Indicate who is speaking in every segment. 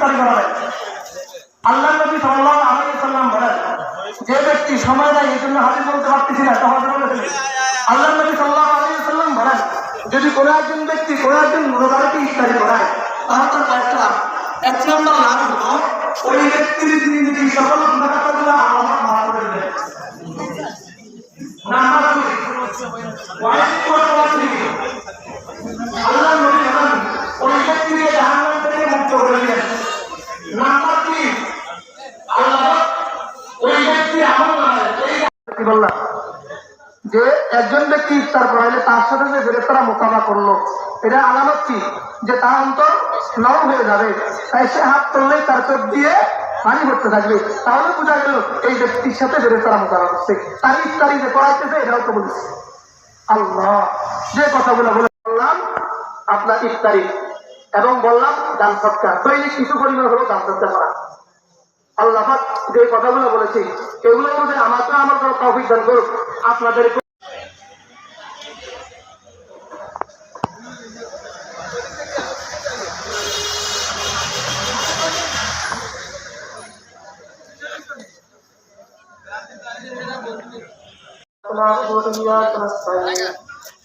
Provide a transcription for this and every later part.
Speaker 1: ইফতারি করাবে। আল্লাহ নবী সাল্লাল্লাহু আলাইহি ওয়াসাল্লাম বলেন, যে ব্যক্তি সময় দেয়, এই জন্য হাদিস বলতে পারতেছি না, আল্লাহ নবী সাল্লাল্লাহু আলাইহি ওয়াসাল্লাম বলেন, যদি কোনো একজন ব্যক্তি কোনো একজন রোজাদারকে ইফতারি করায়, তাহলে তার কয়েকটা লাভ। এক নম্বর লাভ হলো ওই ব্যক্তির জিন্দেগি সকল গুনাহগুলো আল্লাহ মাফ করে দেন। নাম্বার 2, আল্লাহ নবী বলেন ওই ব্যক্তিকে জাহান্নাম থেকে মুক্ত করে দেন। নাম্বার 3, আল্লাহ ওই ব্যক্তি আমল করে কি বললাম যে একজন ব্যক্তি ইফতার করাইলে তার সাথে যে ফেরেশতারা মোকাবিলা করলো, এটা আলামত কি যে তার অন্তর নরম হয়ে যাবে। তাই সে হাত তুললেই তার চোখ দিয়ে পানি পড়তে থাকবে। তাহলে বোঝা গেল এই ব্যক্তির সাথে ফেরেশতারা মোকাবিলা করছে। তার ইফতারি যে করাইতেছে এটাও তো বলছে আল্লাহ। যে কথাগুলো বললাম আপনার ইফতারি এবং বললাম দান সৎকার, দৈনিক কিছু পরিমাণ হলো দান সৎকার করা। আল্লাহ পাক যে কথাগুলো বলেছি এগুলোর মধ্যে আমাকে আমার কোনো তৌফিক দান করুক। আপনাদের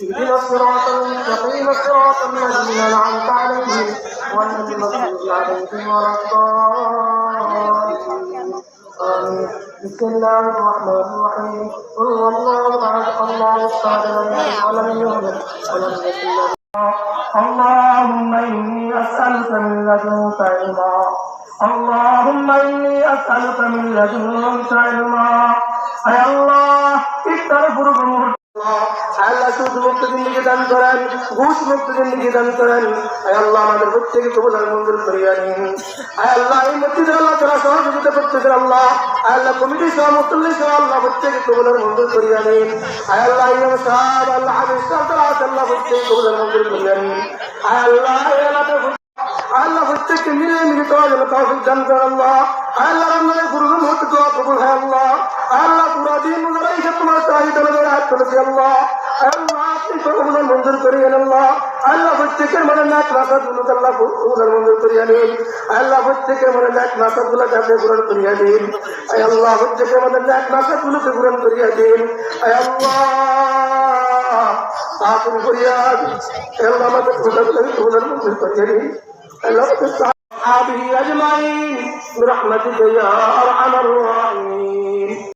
Speaker 1: اهدنا الصراط المستقيم صراط الذين أنعمت عليهم غير المغضوب عليهم ولا الضالين. بسم الله الرحمن الرحيم. قل هو الله أحد الله الصمد لم يلد ولم يولد ولم يكن له. اللهم إني أسألك من لدنك علما. اللهم إني أسألك من لدنك علما. يا الله استغفر আল্লাহ সুদ মুক্ত জিন্দেগি দান করেন, ঘুষ মুক্ত জিন্দেগি দান করেন। আল্লাহ আমাদের প্রত্যেকে কবুল আর মঞ্জুর করিয়া নিন। আল্লাহ এই মসজিদের আল্লাহ যারা সহযোগিতা করতেছেন, আল্লাহ আল্লাহ কমিটি সহ মুসল্লি সহ আল্লাহ প্রত্যেকে কবুল আর মঞ্জুর করিয়া নিন। আল্লাহ ইমাম সাহেব আল্লাহ হাফেজ সাহেব আল্লাহ প্রত্যেকে কবুল আর মঞ্জুর করিয়া নিন। আল্লাহ আল্লাহ প্রত্যেককে মিলে মিলে তোমার জন্য তৌফিক দান করেন। আল্লাহ আল্লাহ রমজানের পুরো মুহূর্ত দোয়া কবুল হয়। আল্লাহ আল্লাহ পুরো দিন রোজা রেখে তোমার চাহিদা অনুযায়ী হাত তুলেছি। আল্লাহ আল্লাহ আপনি কবুল মঞ্জুর করিয়েন। আল্লাহ আল্লাহ প্রত্যেকের মনে নাক নাসাদগুলোকে আল্লাহ কবুল মঞ্জুর করিয়া নিন। আল্লাহ প্রত্যেকের মনে নাক নাসাদগুলোকে আপনি পূরণ করিয়া দিন। আল্লাহ প্রত্যেকের মনে নাক নাসাদগুলোকে পূরণ করিয়া দিন। আল্লাহ আপন করিয়া আল্লাহ আমাদের গুনাহগুলোকে কবুল মঞ্জুর করিয়া দিন। আল্লাহ أصحابه أجمعين برحمتك يا أرحم الراحمين.